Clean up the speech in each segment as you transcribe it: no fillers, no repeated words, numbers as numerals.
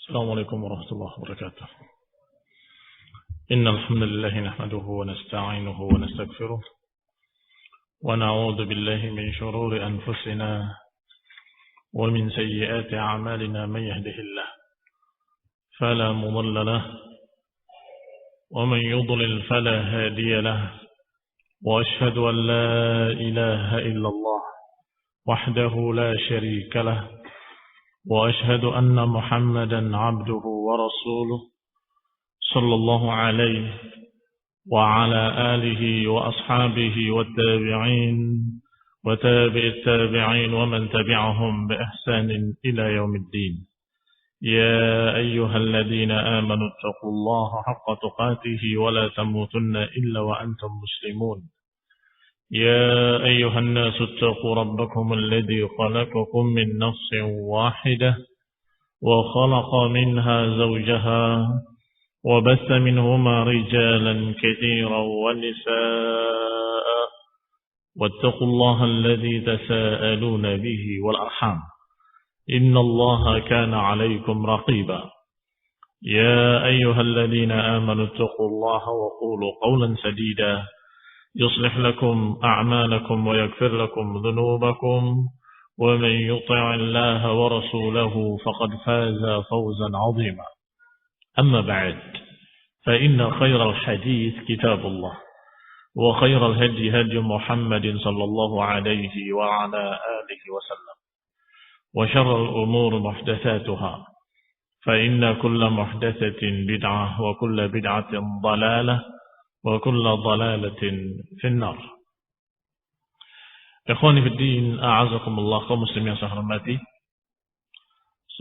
السلام عليكم ورحمة الله وبركاته. إن الحمد لله نحمده ونستعينه ونستغفره ونعوذ بالله من شرور أنفسنا ومن سيئات أعمالنا. من يهده الله فلا مضل له ومن يضلل فلا هادي له، وأشهد أن لا إله إلا الله وحده لا شريك له، وأشهد أن محمدا عبده ورسوله صلى الله عليه وعلى آله وأصحابه والتابعين وتابع التابعين ومن تبعهم بإحسان إلى يوم الدين. يا أيها الذين آمنوا اتقوا الله حق تقاته ولا تموتن إلا وأنتم مسلمون. يا أيها الناس اتقوا ربكم الذي خلقكم من نفس واحدة وخلق منها زوجها وبث منهما رجالا كثيرا ونساء، واتقوا الله الذي تساءلون به والأرحام إن الله كان عليكم رقيبا. يا أيها الذين آمنوا اتقوا الله وقولوا قولا سديدا يصلح لكم أعمالكم ويغفر لكم ذنوبكم، ومن يطع الله ورسوله فقد فاز فوزا عظيما. أما بعد، فإن خير الحديث كتاب الله، وخير الهدي هدي محمد صلى الله عليه وعلى آله وسلم، وشر الأمور محدثاتها، فإن كل محدثة بدعة وكل بدعة ضلالة وكل ضلالة في النار. Ikhwani fi din, a'azakumullah, kaum muslim yang saya hormati.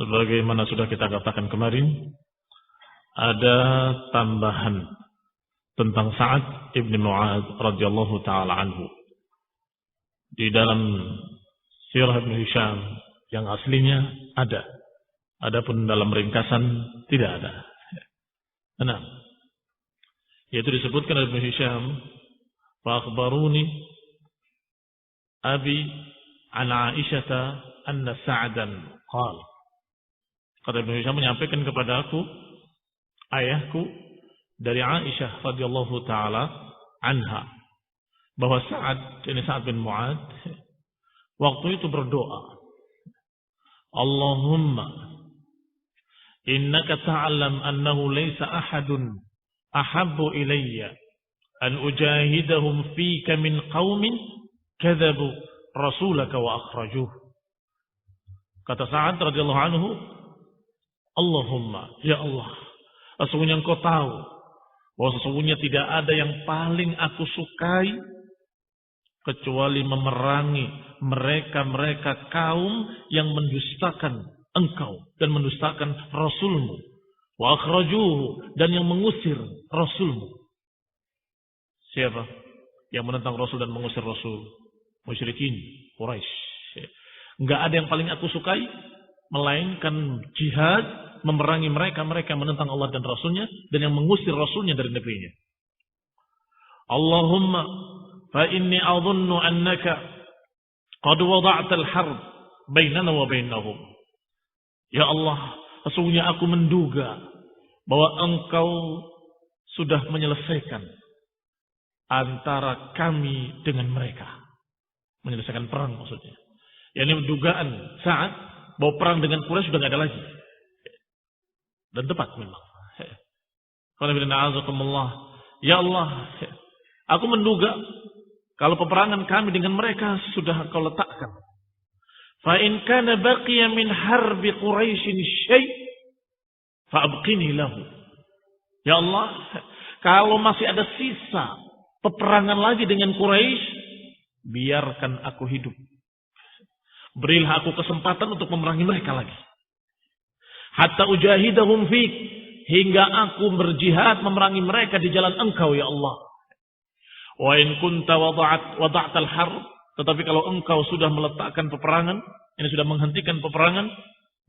Sebagaimana sudah kita katakan kemarin, ada tambahan tentang Sa'ad ibn Mu'adz radhiyallahu taala anhu. Di dalam sirah Ibn Hisham yang aslinya ada. Adapun dalam ringkasan tidak ada. Nah, yaitu disebutkan oleh Ibn Hisham, fa akhbaruni abi an Aisyah anna Sa'dan qala. Kata Ibn Hisham menyampaikan kepada aku, ayahku dari Aisyah radhiyallahu taala anha, bahwa Sa'ad bin Mu'adz waktu itu berdoa, Allahumma innaka ta'lam annahu laysa ahadun ahabbu ilayya an ujahidahum fika min qaumin kadzabu rasulaka wa akhrajuh. Kata Sa'ad radhiyallahu anhu, Allahumma, ya Allah, sesungguhnya engkau tahu bahwa sesungguhnya tidak ada yang paling aku sukai kecuali memerangi mereka kaum yang mendustakan engkau dan mendustakan Rasulmu, wa akhrajuhu, dan yang mengusir Rasulmu. Siapa yang menentang Rasul dan mengusir Rasul? Musyrikin Quraisy. Enggak ada yang paling aku sukai melainkan jihad, memerangi mereka menentang Allah dan Rasulnya, dan yang mengusir Rasulnya dari negerinya. Allahumma fa inni adhunnu annaka qad wada'ta al-harb bainana wa bainahum. Ya Allah, sesungguhnya aku menduga bahwa engkau sudah menyelesaikan antara kami dengan mereka. Menyelesaikan perang maksudnya. Yani dugaan Sa'ad bahwa perang dengan Quraisy sudah tidak ada lagi. Dan tepat memang. Ya Allah, aku menduga kalau peperangan kami dengan mereka sudah kau letakkan. Fa in kana baqiya min harbi Quraisy syai' fa abqini lahu. Ya Allah, kalau masih ada sisa peperangan lagi dengan Quraisy, biarkan aku hidup. Berilah aku kesempatan untuk memerangi mereka lagi. Hatta ujahidahum fik, hingga aku berjihad memerangi mereka di jalan engkau ya Allah. Wa in kunta wada'ta al-harb, tetapi kalau engkau sudah meletakkan peperangan, ini sudah menghentikan peperangan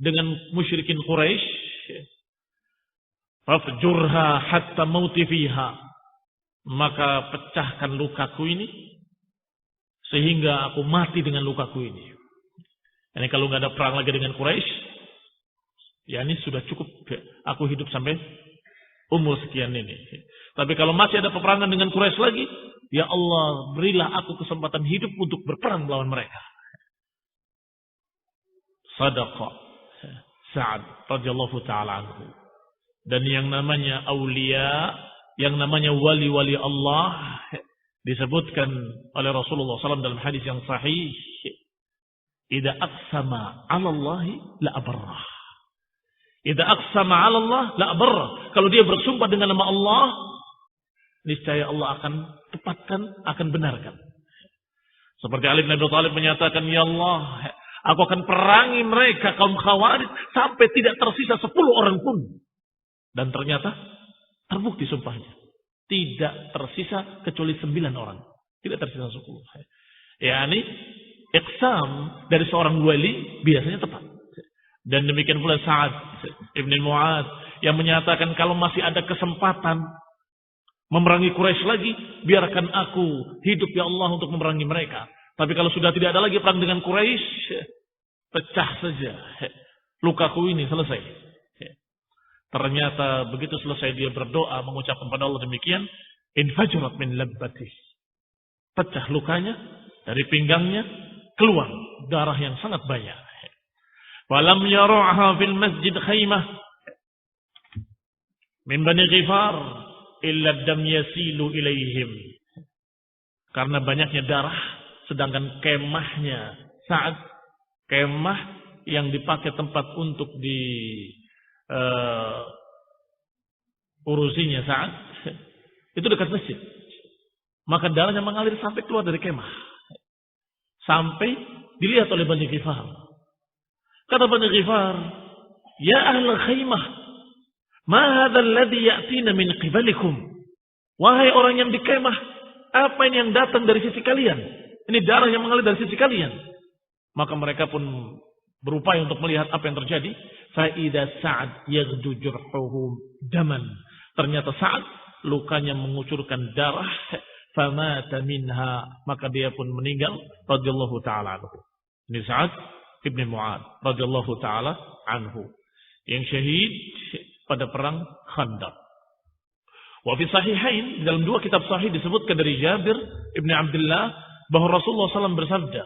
dengan musyrikin Quraisy, fafjurha hatta mauti fiha, maka pecahkan lukaku ini sehingga aku mati dengan lukaku ini. Ini kalau nggak ada perang lagi dengan Quraisy, Ya ini sudah cukup, aku hidup sampai umur sekian ini. Tapi kalau masih ada peperangan dengan Quraisy lagi, ya Allah, berilah aku kesempatan hidup untuk berperang melawan mereka. Sadaqa Sa'ad radhiyallahu ta'ala anhu. Dan yang namanya aulia, yang namanya wali-wali Allah, disebutkan oleh Rasulullah SAW dalam hadis yang sahih, idza aqsama 'ala Allah la abarrah. Idza aqsama 'ala Allah la abarrah. Kalau dia bersumpah dengan nama Allah, niscaya Allah akan tepatkan, akan benarkan. Seperti Ali bin Abi Thalib menyatakan, ya Allah, aku akan perangi mereka kaum Khawarij sampai tidak tersisa 10 orang pun. Dan ternyata terbukti sumpahnya. Tidak tersisa kecuali 9 orang. Tidak tersisa 10. Yani iqsam dari seorang wali biasanya tepat. Dan demikian pula Sa'ad ibn Mu'adz yang menyatakan kalau masih ada kesempatan memerangi Quraisy lagi, biarkan aku hidup ya Allah untuk memerangi mereka. Tapi kalau sudah tidak ada lagi perang dengan Quraisy, pecah saja. Lukaku ini selesai. Ternyata begitu selesai dia berdoa mengucapkan kepada Allah demikian, infajarat min labbatih. Pecah lukanya dari pinggangnya, keluar darah yang sangat banyak. Walam yaru'ha fil masjid khaymah min Bani Ghifar illa dam yasilu ilaihim. Karena banyaknya darah, sedangkan kemahnya saat kemah yang dipakai tempat untuk di urusinya saat itu dekat masjid, maka darahnya mengalir sampai keluar dari kemah, sampai dilihat oleh Bani Ghifar. Kata Bani Ghifar, ya ahlul khaymah, ma hadzal ladzi ya'tina min qibalikum. Wahai orang yang di kemah, apa ini yang datang dari sisi kalian? Ini darah yang mengalir dari sisi kalian. Maka mereka pun berupaya untuk melihat apa yang terjadi. Fa'idha Sa'ad yaghdu jurhuhu daman. Ternyata Sa'ad lukanya mengucurkan darah. Famata minha. Maka dia pun meninggal. Radiyallahu ta'ala anhu. Ini Sa'ad ibn Mu'adz. Radiyallahu ta'ala anhu. Yang syahid pada perang Khandaq. Wa fi sahihain. Dalam 2 kitab sahih disebutkan dari Jabir ibn Abdullah. Bahwa Rasulullah SAW bersabda.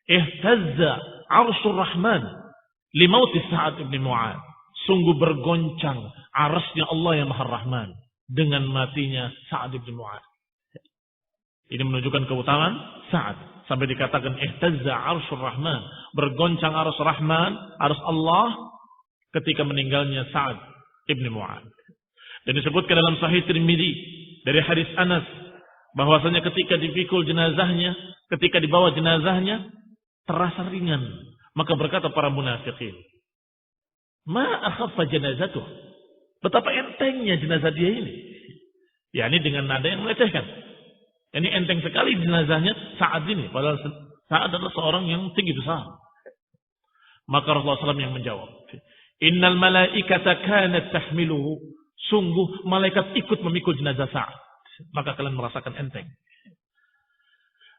Ihtazza arsyur rahman. Limauti Sa'ad ibn Mu'adz. Sungguh bergoncang arasnya Allah yang Maha Rahman dengan matinya Sa'ad ibn Mu'adz. Ini menunjukkan keutamaan Sa'ad. Sampai dikatakan ihtazza arsyur rahman. Bergoncang arus Rahman, arus Allah ketika meninggalnya Sa'ad ibn Mu'adz. Dan disebutkan dalam Sahih Tirmidzi dari hadis Anas bahwasanya ketika dipikul jenazahnya, ketika dibawa jenazahnya terasa ringan. Maka berkata para munafikin, ma akhaffa janazatuh. Betapa entengnya jenazah dia ini. Ya ini dengan nada yang melecehkan. Ini enteng sekali jenazahnya saat ini. Padahal saat adalah seorang yang tinggi besar. Maka Rasulullah SAW yang menjawab, innal malaikata kanat tahmiluhu. Sungguh malaikat ikut memikul jenazah Sa'ad. Maka kalian merasakan enteng.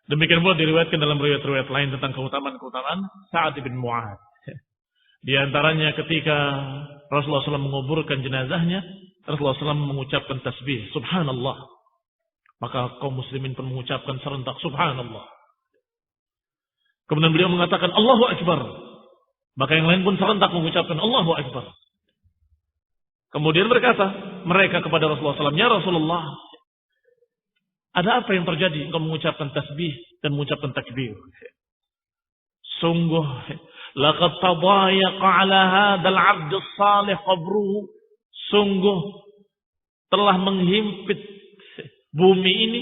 Demikian pula diriwayatkan dalam riwayat-riwayat lain tentang keutamaan-keutamaan Sa'ad bin Mu'adz. Di antaranya ketika Rasulullah SAW menguburkan jenazahnya, Rasulullah SAW mengucapkan tasbih, Subhanallah. Maka kaum muslimin pun mengucapkan serentak, Subhanallah. Kemudian beliau mengatakan, Allahu Akbar. Maka yang lain pun serentak mengucapkan, Allahu Akbar. Kemudian berkata mereka kepada Rasulullah SAW, Ya Rasulullah, ada apa yang terjadi? Engkau mengucapkan tasbih dan mengucapkan takbir. Sungguh, laqad tadayaqa ala hadzal 'abd as-salih qabruhu. Sungguh telah menghimpit bumi ini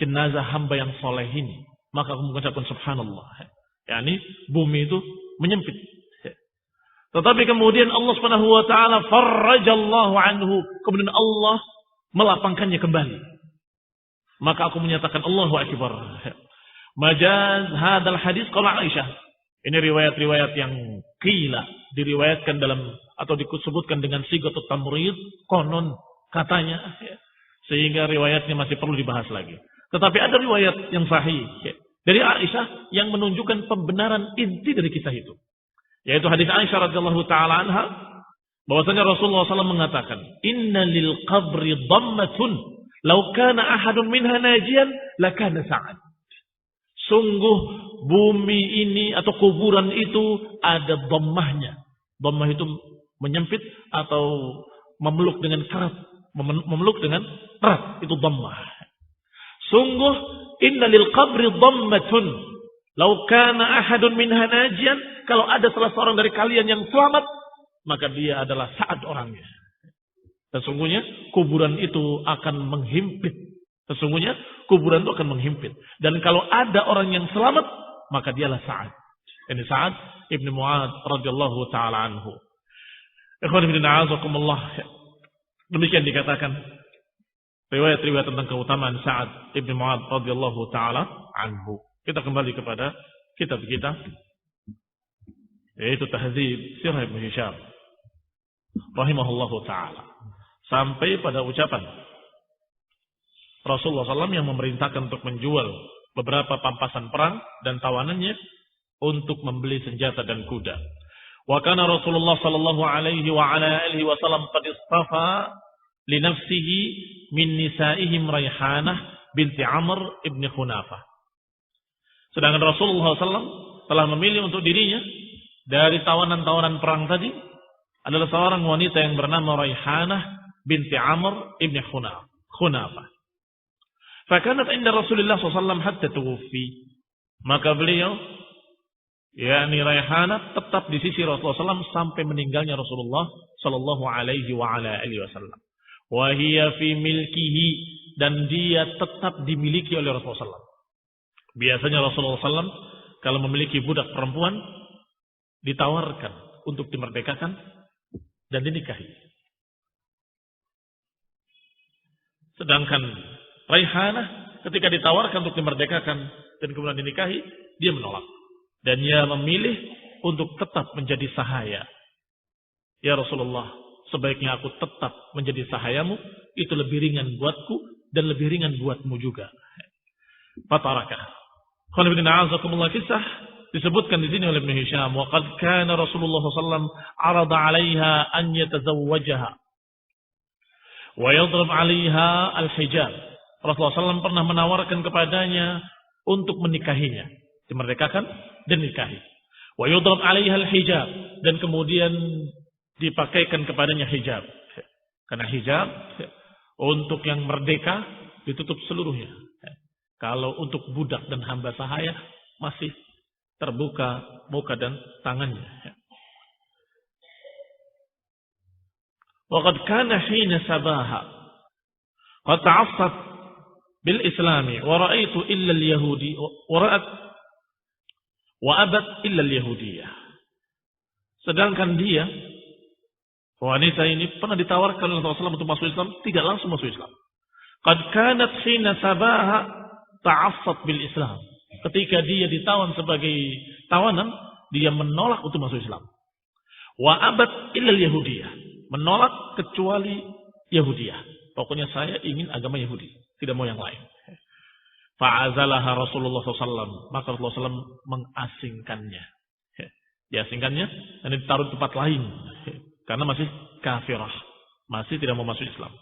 jenazah hamba yang soleh ini. Maka aku mengucapkan subhanallah. Yani bumi itu menyempit. Tetapi kemudian Allah Subhanahu wa taala farrajallahu anhu. Kemudian Allah melapangkannya kembali. Maka aku menyatakan Allahu Akbar. Majaz hadal hadis qala Aisyah. Ini riwayat-riwayat yang qila, diriwayatkan dalam atau disebutkan dengan sigatut tamrid, konon katanya, sehingga riwayatnya masih perlu dibahas lagi. Tetapi ada riwayat yang sahih dari Aisyah yang menunjukkan pembenaran inti dari kisah itu. Yaitu hadis Aisyah radhiyallahu taala anha Bahwasanya Rasulullah SAW mengatakan, Inna lil qabri dhammatun, law kana ahadun minha najian, lakana Sa'ad. Sungguh bumi ini atau kuburan itu ada dhammahnya. Dhammah itu menyempit atau memeluk dengan kerat. Memeluk dengan erat. Itu dhammah. Sungguh, inna lil qabri dhammatun, law kana ahadun minha najian, kalau ada salah seorang dari kalian yang selamat, maka dia adalah Sa'ad orangnya. Sesungguhnya kuburan itu akan menghimpit. Sesungguhnya kuburan itu akan menghimpit. Dan kalau ada orang yang selamat, maka dialah Sa'ad. Ini Sa'ad ibn Mu'ad radhiyallahu ta'ala anhu. Ikhwan ibn a'azakumullah. Demikian dikatakan riwayat-riwayat tentang keutamaan Sa'ad ibn Mu'ad radhiyallahu ta'ala anhu. Kita kembali kepada kitab kita, yaitu Tahdzib Sirah Ibn Hisham rahimahullahu ta'ala. Sampai pada ucapan Rasulullah SAW yang memerintahkan untuk menjual beberapa pampasan perang dan tawanannya untuk membeli senjata dan kuda. Wa kana Rasulullah sallallahu alaihi wa ala alihi wasallam qad istafa li nafsihi min nisaihim Raihanah binti Amr ibn Khunafah. Sedangkan Rasulullah SAW telah memilih untuk dirinya dari tawanan-tawanan perang tadi adalah seorang wanita yang bernama Raihanah binti Amr ibn Khunafah. Fakanat inda Rasulullah SAW hatta tuwfi. Maka beliau, yakni Raihanah, tetap di sisi Rasulullah SAW sampai meninggalnya Rasulullah Sallallahu Alaihi Wasallam. Wa hiya fi milkihi, dan dia tetap dimiliki oleh Rasulullah SAW. Biasanya Rasulullah SAW kalau memiliki budak perempuan ditawarkan untuk dimerdekakan dan dinikahi. Sedangkan Raihanah ketika ditawarkan untuk dimerdekakan dan kemudian dinikahi, dia menolak. Dan dia memilih untuk tetap menjadi sahaya. Ya Rasulullah, sebaiknya aku tetap menjadi sahayamu, itu lebih ringan buatku dan lebih ringan buatmu juga. Fatarakah. Qul ibn a'azakumullah, kisah disebutkan di sini oleh Ibn Hisham, wa qad kana Rasulullah sallallahu arada 'alaiha an yatazawwajaha wa yadrib 'alaiha al-hijab. Rasulullah SAW pernah menawarkan kepadanya untuk menikahinya, dimerdekakan dan nikahi. Wa yudrib 'alaiha al-hijab, dan kemudian dipakaikan kepadanya hijab. Karena hijab untuk yang merdeka ditutup seluruhnya. Kalau untuk budak dan hamba sahaya masih terbuka muka dan tangannya. Wa qad kana hina sabaha qad ta'assat bil islami wa ra'aitu illa al-yahudi wa ra'at wa abat illa al-yahudiyah. Sedangkan dia, wanita ini, pernah ditawarkan oleh Rasulullah untuk masuk Islam, tidak langsung masuk Islam. Qad kanat hina sabaha ta'assat bil Islam. Ketika dia ditawan sebagai tawanan, dia menolak untuk masuk Islam. Wa abat illa al-yahudiyah. Menolak kecuali Yahudiyah. Pokoknya saya ingin agama Yahudi, tidak mau yang lain. Fa'azalaha Rasulullah SAW. Maka Rasulullah SAW mengasingkannya. Diasingkannya dan ditaruh di tempat lain. Karena masih kafirah. Masih tidak mau masuk Islam.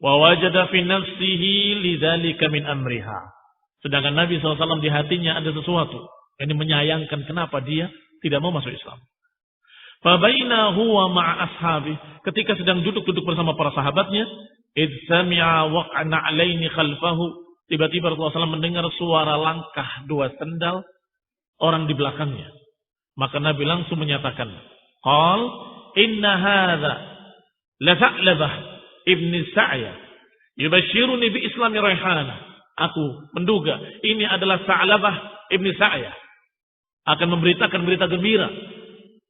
Wa wajada fi nafsihi lidzalika min amriha. Sedangkan Nabi SAW di hatinya ada sesuatu yang menyayangkan kenapa dia tidak mau masuk Islam. Fa baina huwa ma'a ashabi, ketika sedang duduk-duduk bersama para sahabatnya, id sami'a waq'ana 'alaini khalfahu, tiba-tiba Rasulullah SAW mendengar suara langkah dua sendal orang di belakangnya. Maka Nabi langsung menyatakan, qal inna hadza la Tha'labah ibn Sa'ya yubashshiruni bi islami Raihanah. Aku menduga ini adalah Tha'labah ibn Sa'ya akan memberitakan berita gembira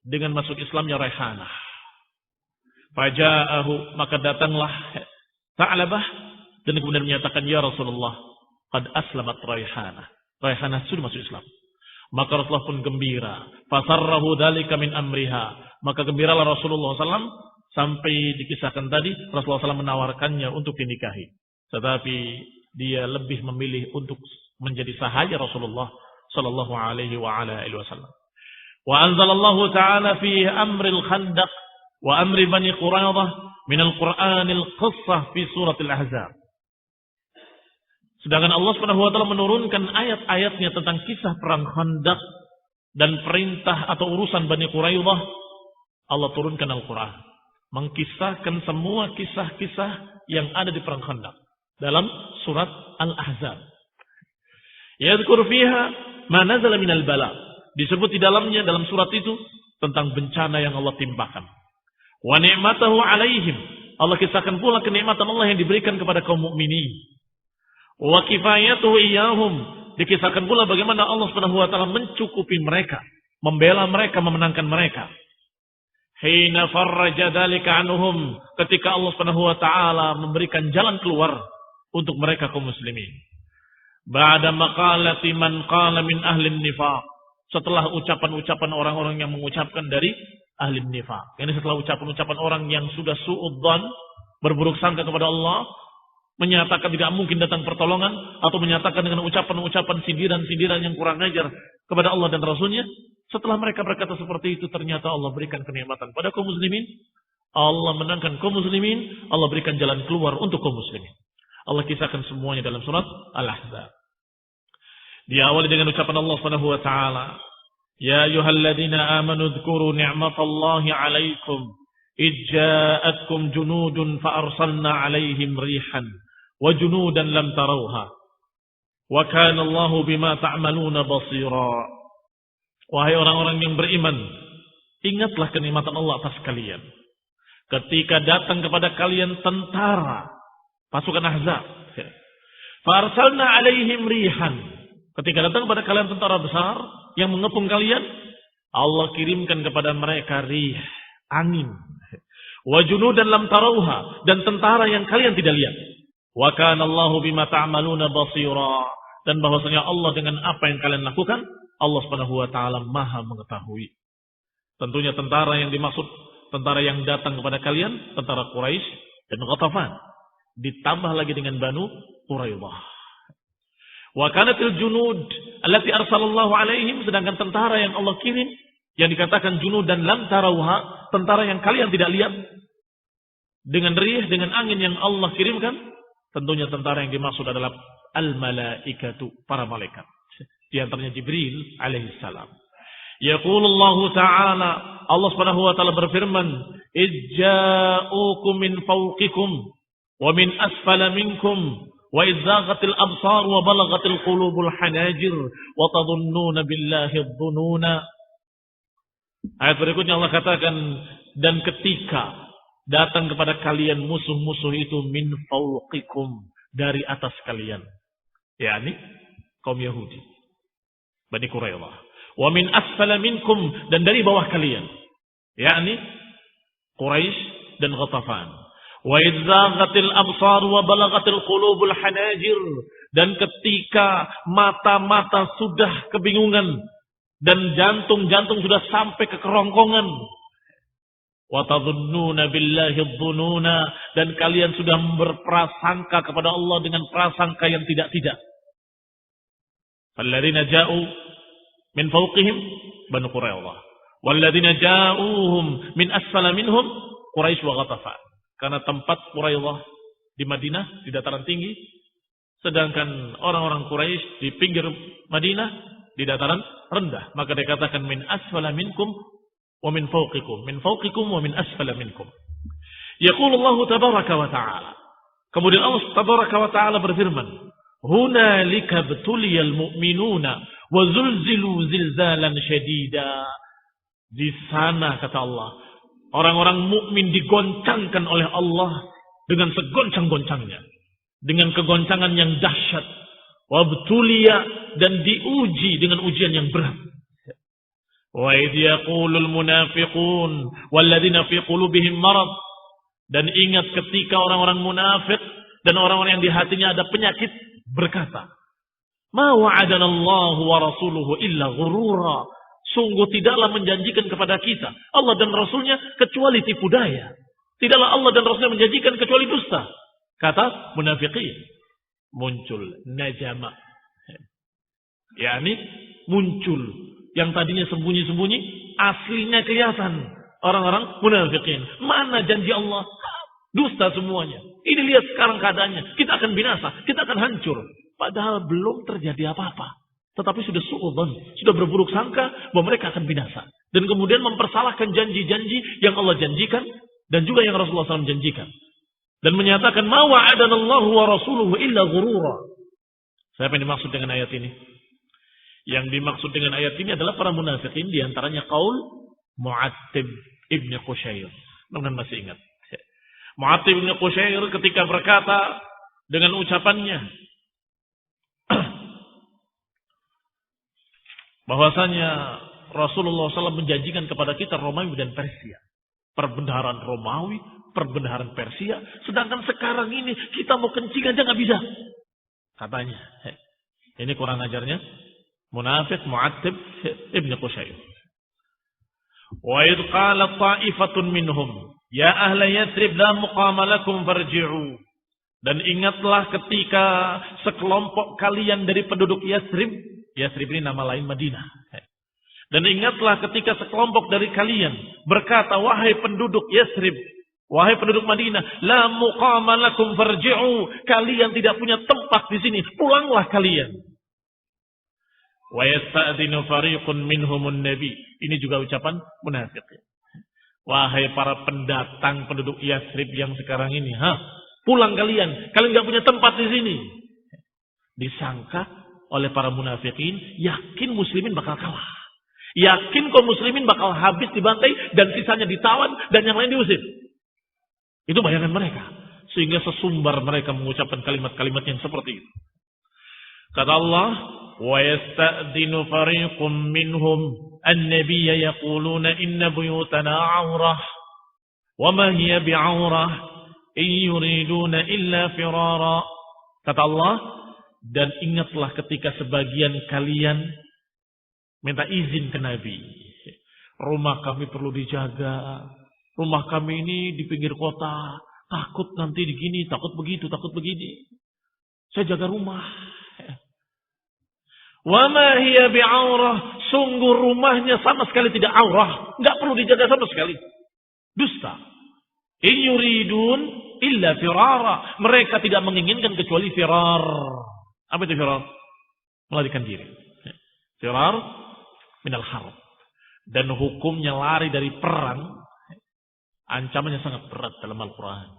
dengan masuk Islamnya Raihanah. Faja'ahu, maka datanglah Tha'labah dan kemudian menyatakan, ya Rasulullah, qad aslamat Raihanah. Raihanah sudah masuk Islam. Maka Rasulullah pun gembira. Fasarrahu dzalika min amriha. Maka gembiralah Rasulullah SAW sampai dikisahkan tadi Rasulullah SAW menawarkannya untuk dinikahi. Tetapi dia lebih memilih untuk menjadi sahaya Rasulullah sallallahu alaihi wa ala alihi wasallam. Wa anzalallahu ta'ala fi amril khandaq wa amri Bani Quraidah min al-Qur'anil qissah fi surat Al-Ahzab. Sedangkan Allah Subhanahu wa taala menurunkan ayat-ayatnya tentang kisah perang Khandaq dan perintah atau urusan Bani Quraidah, Allah turunkan Al-Qur'an, mengkisahkan semua kisah-kisah yang ada di perang Khandaq dalam surat Al-Ahzab. Yadhkur fiha ma nazala minal bala. Disebut di dalamnya dalam surat itu tentang bencana yang Allah timpakan. Wa ni'matahu alaihim. Allah kisahkan pula kenikmatan Allah yang diberikan kepada kaum mukminin. Wa kifayatuhu iyyahum. Dikisahkan pula bagaimana Allah Subhanahu wa taala mencukupi mereka, membela mereka, memenangkan mereka. Hina farraja dzalika anhum, ketika Allah Subhanahu wa taala memberikan jalan keluar untuk mereka kaum muslimin. Ba'da maqalati man qala min ahli nifaq. Setelah ucapan-ucapan orang-orang yang mengucapkan dari ahli nifaq. Ini setelah ucapan-ucapan orang yang sudah suudzon, berburuk sangka kepada Allah, menyatakan tidak mungkin datang pertolongan, atau menyatakan dengan ucapan-ucapan sindiran-sindiran yang kurang ajar kepada Allah dan Rasulnya. Setelah mereka berkata seperti itu, ternyata Allah berikan kenikmatan pada kaum muslimin. Allah menangkan kaum muslimin. Allah berikan jalan keluar untuk kaum muslimin. Allah kisahkan semuanya dalam surat Al-Ahzab. Diawali dengan ucapan Allah Subhanahu wa taala, "Ya ayyuhalladzina amanu dzkuru ni'matallahi 'alaikum idh ja'atkum junudun fa arsalna 'alaihim rihan wa junudan lam tarawha wa kana Allahu bima ta'maluna basira." Wahai orang-orang yang beriman, ingatlah kenikmatan Allah atas kalian ketika datang kepada kalian tentara pasukan Ahzab. Fa arsalna 'alaihim rihan. Ketika datang kepada kalian tentara besar yang mengepung kalian, Allah kirimkan kepada mereka rih, angin. Wa junudan lam tarawha, dan tentara yang kalian tidak lihat. Wa kana Allahu bima ta'maluna basira, dan bahwasanya Allah dengan apa yang kalian lakukan, Allah Subhanahu wa taala Maha mengetahui. Tentunya tentara yang dimaksud, tentara yang datang kepada kalian, tentara Quraisy dan Ghatafan, ditambah lagi dengan Banu Quraidah. Wa kanatil junud allati arsalallahu alaihim, sedangkan tentara yang Allah kirim yang dikatakan junud dan lam tarawha, tentara yang kalian tidak lihat, dengan rih, dengan angin yang Allah kirimkan, tentunya tentara yang dimaksud adalah al-malaikatu, para malaikat. Di antaranya Jibril alaihi salam. Yaqulullahu ta'ala, Allah Subhanahu wa taala berfirman, "Ijja'ukum min fawqikum wa min asfala minkum wa idzaghatil absar wa balaghatil qulubul hanajir wa tadhunnuna billahi dhununa." Ayat berikutnya Allah katakan, dan ketika datang kepada kalian musuh-musuh itu min fawqikum, dari atas kalian, yakni kaum Yahudi, Bani Quraidah, wa min asfala minkum, dan dari bawah kalian, yakni Quraisy dan Ghatafan. Wa idzaghatil absar wa balaghatil qulubul hanajir, dan ketika mata-mata sudah kebingungan dan jantung-jantung sudah sampai ke kerongkongan. Wa tadhunnuna billahi dhununa, dan kalian sudah berprasangka kepada Allah dengan prasangka yang tidak-tidak. Alladzina ja'u min fawqihim Banu Quraidah, walladzina ja'uhum min asfala minhum Quraisy wa Ghatafan. Karena tempat Quraidah di Madinah di dataran tinggi, sedangkan orang-orang Quraisy di pinggir Madinah di dataran rendah. Maka dikatakan min asfala minkum wa min fawqikum wa min asfala minkum. Yaqulullahu tabaraka wa ta'ala. Kemudian Allah tabaraka wa ta'ala berfirman, "Hunalika btuliyal mu'minuna wa zulzilu zilzalan syadida." Di sana kata Allah, orang-orang mukmin digoncangkan oleh Allah dengan segoncang-goncangnya, dengan kegoncangan yang dahsyat. Wabtuliya, dan diuji dengan ujian yang berat. Wa idh yaqulul munafiqun walladzina fi qulubihim marad, dan ingat ketika orang-orang munafik dan orang-orang yang di hatinya ada penyakit berkata, "Ma wa'adana Allahu wa rasuluhu illa ghurura." Sungguh tidaklah menjanjikan kepada kita Allah dan Rasulnya kecuali tipu daya. Tidaklah Allah dan Rasulnya menjanjikan kecuali dusta. Kata munafiqin. Muncul najama. yakni muncul. Yang tadinya sembunyi-sembunyi, aslinya kelihatan. orang-orang munafikin. Mana janji Allah? Dusta semuanya. Ini lihat sekarang keadaannya. Kita akan binasa. Kita akan hancur. Padahal belum terjadi apa-apa. Tetapi sudah suudzon. Sudah berburuk sangka bahwa mereka akan binasa. Dan kemudian mempersalahkan janji-janji yang Allah janjikan. Dan juga yang Rasulullah SAW janjikan. Dan menyatakan, ma wa'adanallahu wa rasuluhu illa ghurura. Siapa yang dimaksud dengan ayat ini? Yang dimaksud dengan ayat ini adalah para munafikin. Di antaranya qaul Mu'attib ibn Qushair. Mudah-mudahan masih ingat. Mu'attib ibn Qushair ketika berkata dengan ucapannya bahwasanya Rasulullah SAW menjanjikan kepada kita Romawi dan Persia. Perbendaharaan Romawi, perbendaharaan Persia. Sedangkan sekarang ini kita mau kencing aja nggak bisa. Katanya. Ini kurang ajarnya. Munafik Mu'attib ibn Qushair. Wa idh qalat ta'ifatun minhum ya ahla Yathrib la muqama lakum farji'u. Dan ingatlah ketika sekelompok kalian dari penduduk Yathrib. Yathrib ini nama lain Madinah. Dan ingatlah ketika sekelompok dari kalian berkata, wahai penduduk Yathrib, wahai penduduk Madinah, la muqama lakum farji'u. Kalian tidak punya tempat di sini, pulanglah kalian. Wa yasta'dinu fariqun minhumun nabi. Ini juga ucapan munafik. Wahai para pendatang penduduk Yathrib yang sekarang ini, pulang kalian. Kalian enggak punya tempat di sini. Disangka oleh para munafikin, yakin muslimin bakal kalah. Yakin kaum muslimin bakal habis dibantai dan sisanya ditawan dan yang lain diusir. Itu bayangan mereka. Sehingga sesumbar mereka mengucapkan kalimat-kalimat yang seperti itu. Kata Allah, wa yasta'dinu fariqum minhum an-nabiyya yaquluna inna buyutana 'aurah wa ma hiya bi'aurah in yuriduna illa firara. Kata Allah, dan ingatlah ketika sebagian kalian minta izin ke Nabi. Rumah kami perlu dijaga. Rumah kami ini di pinggir kota. Takut nanti begini, takut begitu, takut begini. Saya jaga rumah. Wa ma hiya bi'aurah. Sungguh rumahnya sama sekali tidak aurah. Enggak perlu dijaga sama sekali. Dusta. In yuridun illa firara. Mereka tidak menginginkan kecuali firar. Apa itu firar? Melarikan diri. Firar minal harb. Dan hukumnya lari dari perang. Ancamannya sangat berat dalam Al-Quran.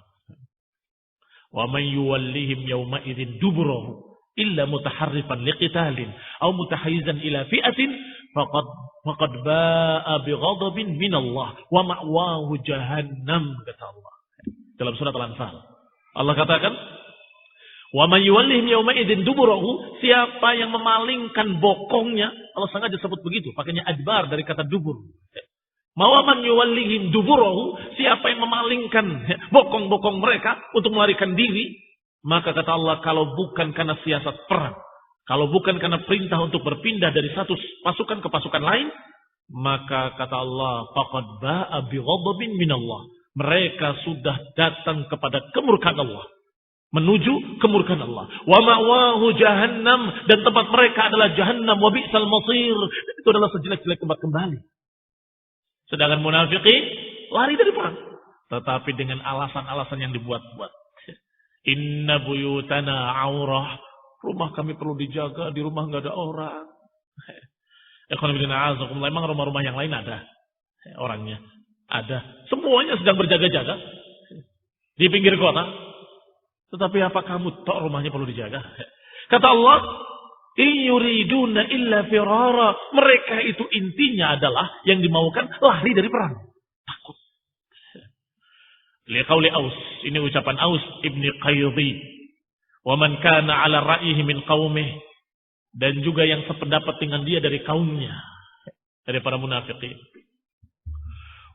Wa man yuwallihim yawma idzin duburahu illa mutaharrifan liqitalin aw mutahayyizan ila fi'atin faqad ba'a bighadabin minallah wa ma'wahu jahannam, kata Allah dalam surat Al-Anfal. Allah katakan, wa man yuwallihim yawma idzin duburahu, siapa yang memalingkan bokongnya, Allah sengaja sebut begitu, pakainya adbar dari kata dubur. Mawaman yuwallihim duburahu, siapa yang memalingkan bokong-bokong mereka untuk melarikan diri, maka kata Allah, kalau bukan karena siasat perang, kalau bukan karena perintah untuk berpindah dari satu pasukan ke pasukan lain, maka kata Allah, faqad ba'a bighadabin minallah. Mereka sudah datang kepada kemurkaan Allah, menuju kemurkaan Allah. Wa ma'wahu jahannam, dan tempat mereka adalah jahannam. Wa bi'sal masir, itu adalah sejelek-jelek tempat kembali. Sedangkan munafikin lari dari perang, tetapi dengan alasan-alasan yang dibuat-buat. Inna buyutana aurah, rumah kami perlu dijaga, di rumah nggak ada orang. Memang rumah-rumah yang lain ada orangnya, ada. Semuanya sedang berjaga-jaga di pinggir kota. Tetapi apa kamu tok rumahnya perlu dijaga? Kata Allah, in yuriduna illa firara. Mereka itu intinya adalah yang dimaukan lari dari perang. Takut. Liqauli Aus. Ini ucapan Aus ibni Qaydhi. Wa man kana ala ra'yihi min qaumih. Dan juga yang sependapat dengan dia dari kaumnya. Dari para munafiqin.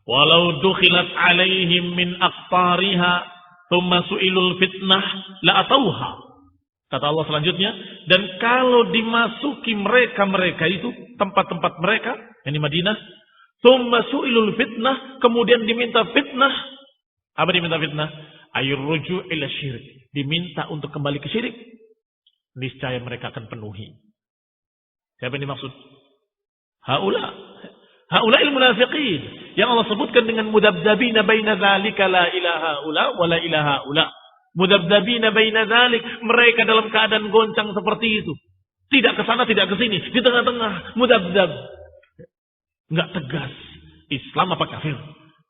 Walau dukhilat alaihim min aqtariha. Thumma su'ilul fitnah la'atauha. Kata Allah selanjutnya, dan kalau dimasuki mereka itu, tempat-tempat mereka, yang di Madinah, tsumma su'ilul fitnah, kemudian diminta fitnah. Apa diminta fitnah? Ayurruju ila syirik. Diminta untuk kembali ke syirik. Niscaya mereka akan penuhi. Siapa yang dimaksud? Haula ilmu munafiqin. yang Allah sebutkan dengan mudabdabina baina dzalika la ilaha ula wa la ilaha ula. Mudabdabina baina dzalik, mereka dalam keadaan goncang seperti itu. Tidak ke sana, tidak ke sini, di tengah-tengah, mudabdab. Enggak tegas. Islam apa kafir?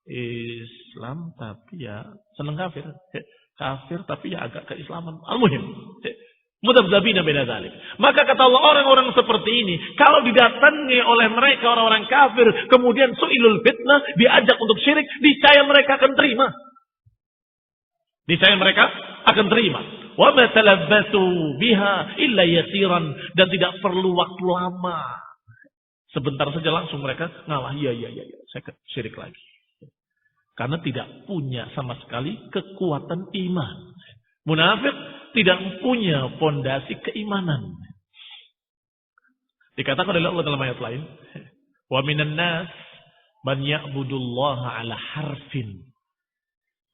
Islam tapi ya senang kafir. Kafir tapi ya agak keislaman. Al-muhim. Mudabdabina baina dzalik. Maka kata Allah, orang-orang seperti ini kalau didatangi oleh mereka orang-orang kafir, kemudian su'ilul fitnah, diajak untuk syirik, niscaya mereka akan terima. Niscaya mereka akan terima. Wa ma talabbathu biha illa yasiran, dan tidak perlu waktu lama. Sebentar saja langsung mereka ngalah, iya, saya syirik lagi. Karena tidak punya sama sekali kekuatan iman. Munafik tidak punya fondasi keimanan. Dikatakan oleh Allah dalam ayat lain, wa minan nas man ya'budullaha ala harfin.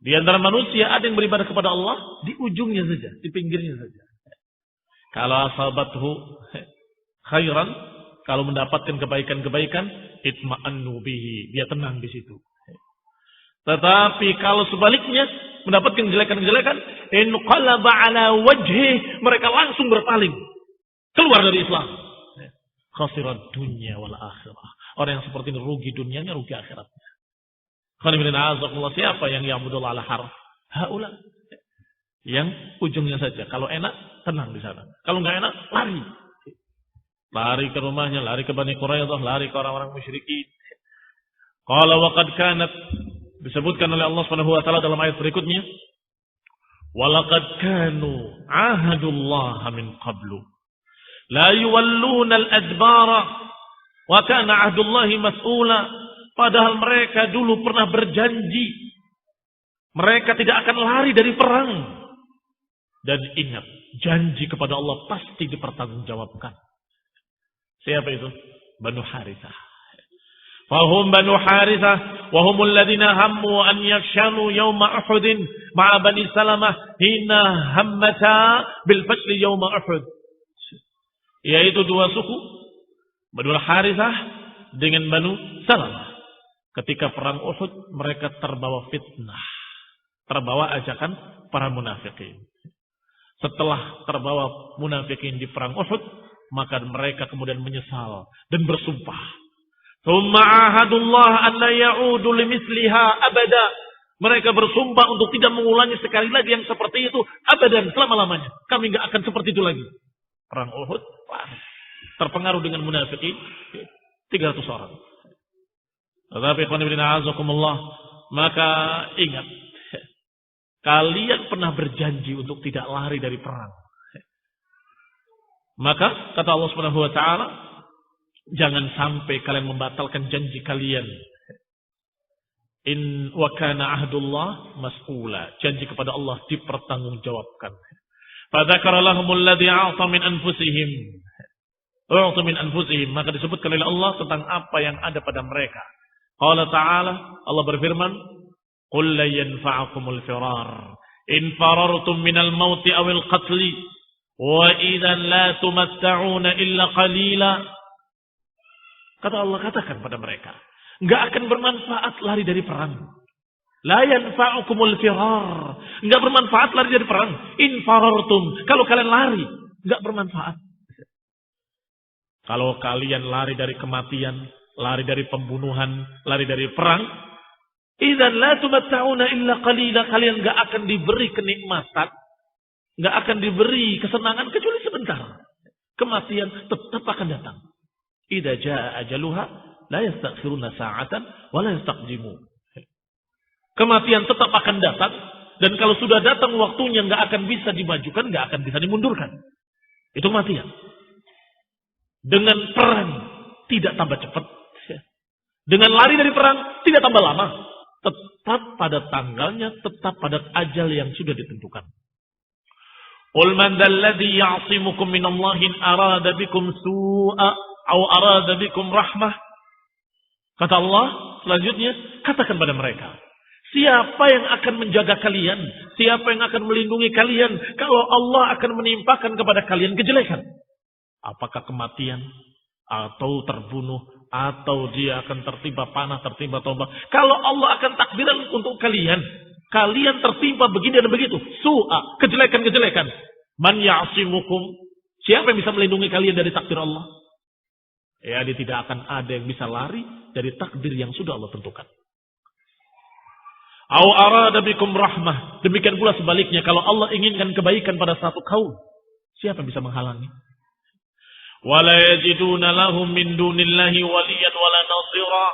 Di antara manusia ada yang beribadah kepada Allah di ujungnya saja, di pinggirnya saja. Kalau asabathu khairan, kalau mendapatkan kebaikan-kebaikan, itma'annu bihi, dia tenang di situ. Tetapi kalau sebaliknya mendapatkan kejelekan-kejelekan, inqalaba ala wajhi, mereka langsung berpaling, keluar dari Islam. Khasirat dunya wal akhirah. Orang yang seperti ini rugi dunianya, rugi akhiratnya. Siapa yang ya'budullah ala harf? Haula. Yang ujungnya saja. Kalau enak, tenang di sana. Kalau nggak enak, lari. Lari ke rumahnya, lari ke Bani Quraidah, lari ke orang-orang musyrikin. Qala wa qad kanat, disebutkan oleh Allah Subhanahu wa taala dalam ayat berikutnya, walaqad kanu ahadullah min qablu la yuwalluna al-adbara wa kana ahdullahi mas'ula. Padahal mereka dulu pernah berjanji mereka tidak akan lari dari perang. Dan ingat, janji kepada Allah pasti dipertanggungjawabkan. Siapa itu? Banu Harithah. Fahum Banu Harithah wa humul ladina hammu an yafshanu yawma Uhudin ma'a Bani Salamah hina hammata bil fashli yawma Uhud. Yaitu dua suku, Banu Harithah dengan Banu Salamah. Ketika perang Uhud, mereka terbawa fitnah, terbawa ajakan para munafikin. Setelah terbawa munafikin di perang Uhud, maka mereka kemudian menyesal dan bersumpah. Tsumma ahadullah an la ya'udu limithliha abada. Mereka bersumpah untuk tidak mengulangi sekali lagi yang seperti itu abadan, selama-lamanya. Kami enggak akan seperti itu lagi. Perang Uhud, terpengaruh dengan munafikin 300 orang. Tetapi maka ingat, kalian pernah berjanji untuk tidak lari dari perang. Maka kata Allah Subhanahu wa taala, jangan sampai kalian membatalkan janji kalian. In wa kana ahdullah mas'ula, janji kepada Allah dipertanggungjawabkan. Fadzakara lahumul ladzi a'ta min anfusihim. A'ta min anfusihim, maka disebutkan oleh Allah tentang apa yang ada pada mereka. Qala ta'ala, Allah berfirman, qul la yanfa'akumul firar in farartum minal mauti awil qatli wa idzan la tumatta'una illa qalila. Kata Allah, katakan pada mereka, enggak akan bermanfaat lari dari perang. La yanfa'akumul firar, enggak bermanfaat lari dari perang. In farartum, kalau kalian lari, enggak bermanfaat. Kalau kalian lari dari kematian, lari dari pembunuhan, lari dari perang, idzan la tumatta'una illa qalila, kalian enggak akan diberi kenikmatan, enggak akan diberi kesenangan kecuali sebentar. Kematian tetap akan datang. Idza jaa ajaluha la yastakhiruna sa'atan wa la yastaqdimun. Kematian tetap akan datang, dan kalau sudah datang waktunya enggak akan bisa dimajukan, enggak akan bisa dimundurkan. Itu kematian. Dengan perang tidak tambah cepat. Dengan lari dari perang tidak tambah lama. Tetap pada tanggalnya, tetap pada ajal yang sudah ditentukan. Qul man dzalladzi ya'simukum minallahi in arada bikum su'a aw arada bikum rahmah. Kata Allah selanjutnya, katakan pada mereka, siapa yang akan menjaga kalian? Siapa yang akan melindungi kalian kalau Allah akan menimpakan kepada kalian kejelekan? Apakah kematian, atau terbunuh, atau dia akan tertimpa panah, tertimpa tombak. Kalau Allah akan takdiran untuk kalian, kalian tertimpa begini dan begitu, su'a, kejelekan-kejelekan. Man ya'simukum, siapa yang bisa melindungi kalian dari takdir Allah? Ya, dia tidak akan ada yang bisa lari dari takdir yang sudah Allah tentukan. Au arada bikum rahmah, demikian pula sebaliknya, kalau Allah inginkan kebaikan pada satu kaum, siapa yang bisa menghalangi? Wala yajiduna lahum min dunillahi waliyan wala nasira.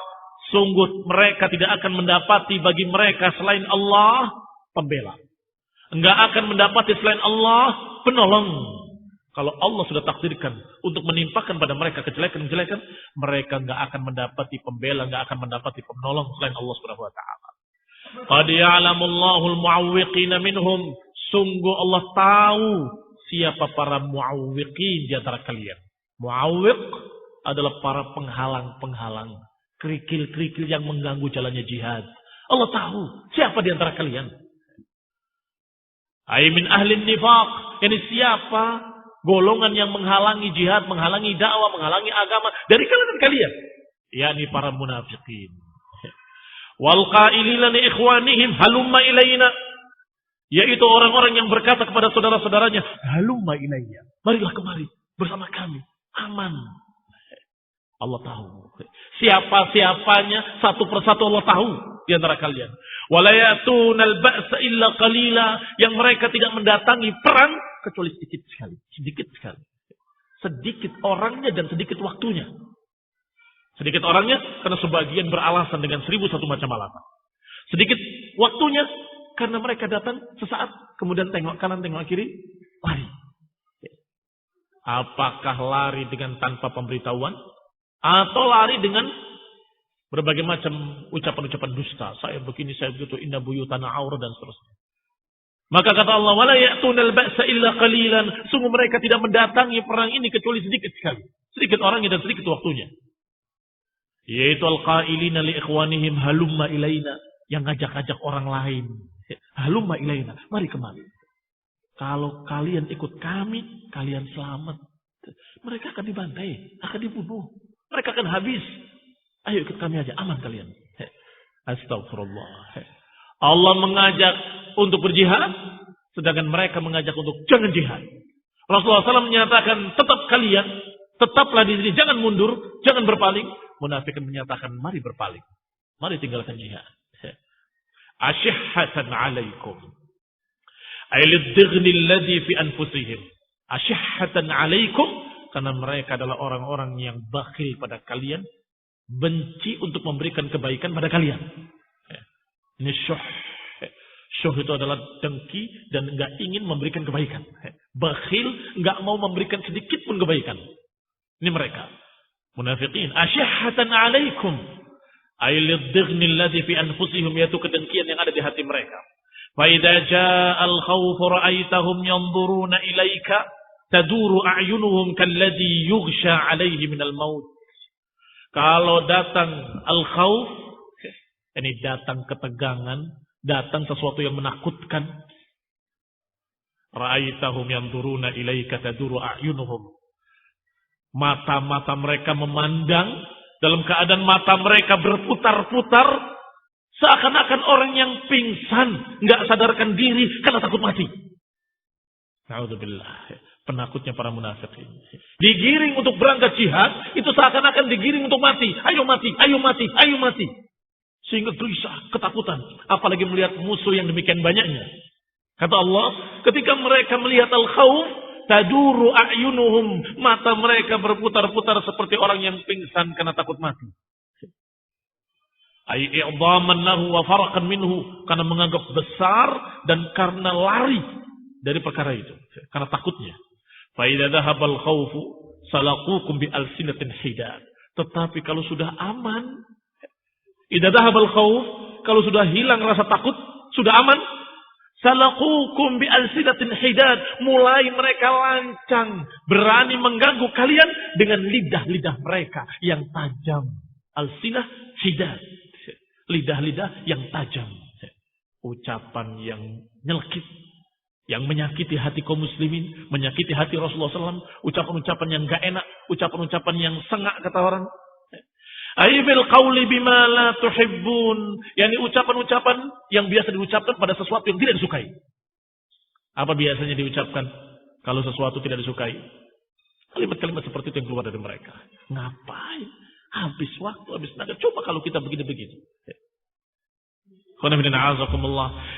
Sungguh mereka tidak akan mendapati bagi mereka selain Allah pembela. Enggak akan mendapati selain Allah penolong. Kalau Allah sudah takdirkan untuk menimpakan pada mereka kejelekan-kejelekan, mereka enggak akan mendapati pembela, enggak akan mendapati penolong selain Allah Subhanahu wa taala. Qad ya'lamullahu al-mu'awwiqina minhum. Sungguh Allah tahu siapa para mu'awwiqin di antara kalian. Mu'awwiq adalah para penghalang-penghalang, kerikil-kerikil yang mengganggu jalannya jihad. Allah tahu siapa di antara kalian. Ai min ahli nifaq, ini siapa golongan yang menghalangi jihad, menghalangi dakwah, menghalangi agama dari kalangan kalian, yakni para munafiqin. Wal qailina li ikhwanihim halumma ilaina, yaitu orang-orang yang berkata kepada saudara-saudaranya, halumma ilayya, marilah kemari bersama kami. Aman. Allah tahu. Siapa-siapanya satu persatu Allah tahu di antara kalian. Wala yatunal ba'sa illa qalila, yang mereka tidak mendatangi perang kecuali sedikit sekali. Sedikit sekali. Sedikit orangnya dan sedikit waktunya. Sedikit orangnya karena sebagian beralasan dengan 1001 macam alasan. Sedikit waktunya karena mereka datang sesaat, kemudian tengok kanan, tengok kiri, lari. Apakah lari dengan tanpa pemberitahuan? Atau lari dengan berbagai macam ucapan-ucapan dusta. Saya begini, saya begitu, inna buyutana aura dan seterusnya. Maka kata Allah, wala ya'tunal ba'sa illa qalilan. Sungguh mereka tidak mendatangi perang ini kecuali sedikit sekali. Sedikit orangnya dan sedikit waktunya. Yaitu al-qailina li ikhwanihim halumma ilaina. Yang ngajak-ngajak orang lain. Halumma ilaina. Mari kemari. Kalau kalian ikut kami, kalian selamat. Mereka akan dibantai, akan dibunuh. Mereka akan habis. Ayo ikut kami aja, aman kalian. Astagfirullah. Allah mengajak untuk berjihad, sedangkan mereka mengajak untuk jangan jihad. Rasulullah SAW menyatakan, tetap kalian, tetaplah di sini, jangan mundur, jangan berpaling. Munafikin menyatakan, mari berpaling. Mari tinggalkan jihad. Asyihhatan alaikum. Ailiddighni alladhi fi anfusihim. Asyihhatan alaikum, karena mereka adalah orang-orang yang bakhil pada kalian, benci untuk memberikan kebaikan pada kalian. Ini syuh. Syuh itu adalah dengki dan enggak ingin memberikan kebaikan. Bakhil, enggak mau memberikan sedikit pun kebaikan. Ini mereka. Munafiqin. Asyihhatan alaikum. Ailiddighni alladhi fi anfusihim, yaitu kedengkian yang ada di hati mereka. فَإِذَا جَاءَ الْخَوْفُ رَأَيْتَهُمْ يَنْظُرُونَ إِلَيْكَ تَدُورُ أَعْيُنُهُمْ كَالَّذِي يُغْشَى عَلَيْهِ مِنَ الْمَوْتِ. Kalau datang al-khawf, ini datang ketegangan, datang sesuatu yang menakutkan. رَأَيْتَهُمْ يَنْظُرُونَ إِلَيْكَ تَدُورُ أَعْيُنُهُمْ. Mata-mata mereka memandang, dalam keadaan mata mereka berputar-putar, seakan-akan orang yang pingsan, nggak sadarkan diri karena takut mati. Na'udzubillah. Penakutnya para munafikin. Digiring untuk berangkat jihad, itu seakan-akan digiring untuk mati. Ayo mati, ayo mati, ayo mati. Sehingga gelisah, ketakutan. Apalagi melihat musuh yang demikian banyaknya. Kata Allah, ketika mereka melihat al-khawf, taduru a'yunuhum. Mata mereka berputar-putar seperti orang yang pingsan karena takut mati. Ai i'dhaman lahu wa faraqan minhu, karena menganggap besar dan karena lari dari perkara itu, karena takutnya. Fa idza dhahabal khaufu salaqukum bi alsinatin hidad. Tetapi kalau sudah aman, idza dhahabal khauf, kalau sudah hilang rasa takut, sudah aman, salaqukum bi alsinatin hidad, mulai mereka lancang, berani mengganggu kalian dengan lidah-lidah mereka yang tajam. Alsinah hidad. Lidah-lidah yang tajam. Ucapan yang nyelkit. Yang menyakiti hati kaum muslimin. Menyakiti hati Rasulullah SAW. Ucapan-ucapan yang gak enak. Ucapan-ucapan yang sengak kata orang. Ay bil qauli bima la tuhibbun. Yani ucapan-ucapan yang biasa diucapkan pada sesuatu yang tidak disukai. Apa biasanya diucapkan kalau sesuatu tidak disukai? Kalimat-kalimat seperti itu yang keluar dari mereka. Ngapain? Habis waktu, habis tenaga. Coba kalau kita begini-begini.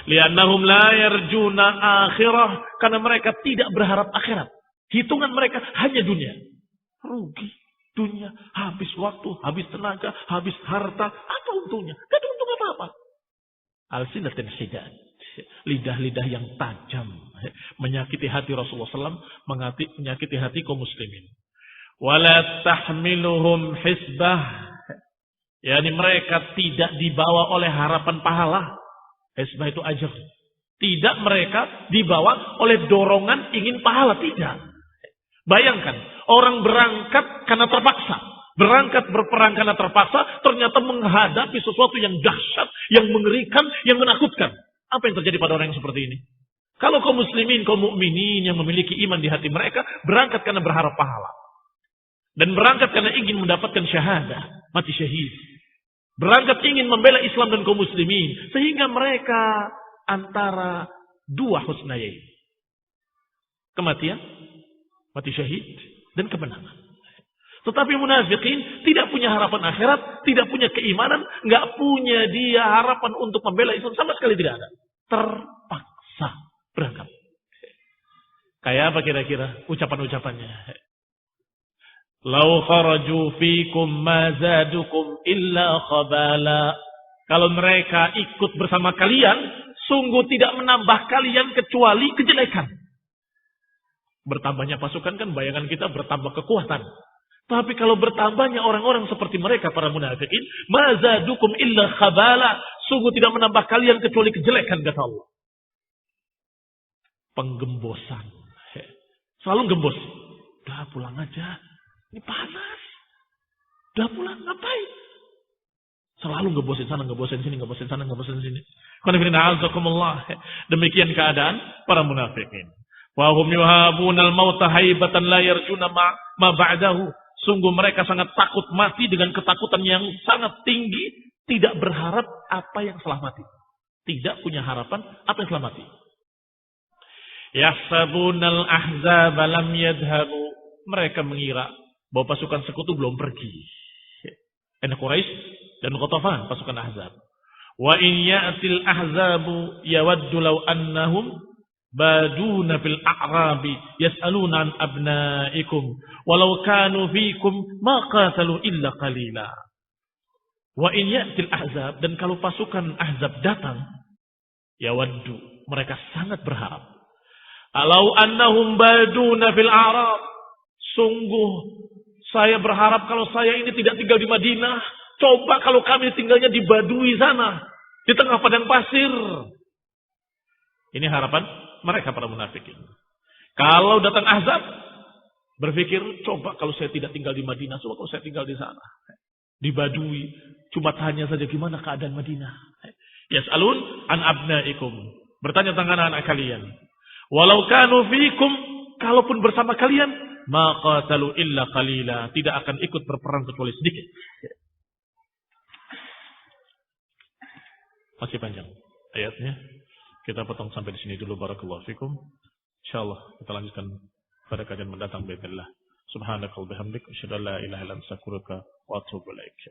Liannahum la yarjuna akhirah. Karena mereka tidak berharap akhirat. Hitungan mereka hanya dunia. Rugi dunia. Habis waktu, habis tenaga, habis harta. Apa untungnya? Tidak ada untung apa-apa. Al-sinatin hidan. Lidah-lidah yang tajam. Menyakiti hati Rasulullah SAW. Menyakiti hati kaum muslimin. Wala tahmiluhum hisbah. Yani mereka tidak dibawa oleh harapan pahala. Hisbah itu ajar. Tidak mereka dibawa oleh dorongan ingin pahala. Tidak. Bayangkan. Orang berangkat karena terpaksa. Berangkat berperang karena terpaksa. Ternyata menghadapi sesuatu yang dahsyat. Yang mengerikan. Yang menakutkan. Apa yang terjadi pada orang yang seperti ini? Kalau kaum muslimin, kaum mukminin yang memiliki iman di hati mereka. Berangkat karena berharap pahala. Dan berangkat karena ingin mendapatkan syahadah. Mati syahid. Berangkat ingin membela Islam dan kaum muslimin. Sehingga mereka antara dua husnayain. Kematian, mati syahid, dan kemenangan. Tetapi munafikin tidak punya harapan akhirat, tidak punya keimanan, nggak punya dia harapan untuk membela Islam, sama sekali tidak ada. Terpaksa berangkat. Kayak apa kira-kira ucapan-ucapannya? Lau kharaju fikum ma zadukum illa khabala. Kalau mereka ikut bersama kalian, sungguh tidak menambah kalian kecuali kejelekan. Bertambahnya pasukan kan bayangan kita bertambah kekuatan. Tapi kalau bertambahnya orang-orang seperti mereka, para munafikin, ma zadukum illa khabala. Sungguh tidak menambah kalian kecuali kejelekan, kata Allah. Penggembosan. Selalu gembos. Udah pulang aja. Ini panas. Udah pulang, ngapain? Selalu ngebosin sana, ngebosin sini, ngebosin sana, ngebosin sini. Demikian keadaan para munafikin. Wa hum yuhabunal mauta haibatan la yarjuna ma ba'dahu. Sungguh mereka sangat takut mati dengan ketakutan yang sangat tinggi, tidak berharap apa yang setelah mati. Tidak punya harapan apa yang setelah mati. Yahsabunal ahzab lam yadhhabu. Mereka mengira bahwa pasukan sekutu belum pergi. Quraisy dan Ghatafan, pasukan Ahzab. Wa in ya'til ahzabu yawaddu law annahum baduna fil a'rabi yas'aluna an abna'ikum walau kanu fikum ma qatalu illa qalila. Wa in ya'til ahzab, dan kalau pasukan Ahzab datang, yawaddu, mereka sangat berharap. Alau annahum baduna fil a'rab, sungguh saya berharap kalau saya ini tidak tinggal di Madinah. Coba kalau kami tinggalnya di Badui sana. Di tengah padang pasir. Ini harapan mereka para munafikin. Kalau datang Ahzab, berpikir, coba kalau saya tidak tinggal di Madinah. Coba kalau saya tinggal di sana. Di Badui. Cuma tanya saja gimana keadaan Madinah. Yas'alun an abnaikum. Bertanya tentang anak-anak kalian. Walau kanu fikum. Kalaupun bersama kalian. Ma qatalu illa qalila, tidak akan ikut berperang kecuali sedikit. Masih panjang ayatnya. Kita potong sampai di sini dulu. Barakallahu fikum. Insyaallah kita lanjutkan pada kajian mendatang. Bismillah. Subhanakallahumma wa bihamdika asyhadu an la ilaha illa anta astaghfiruka wa atubu ilaik.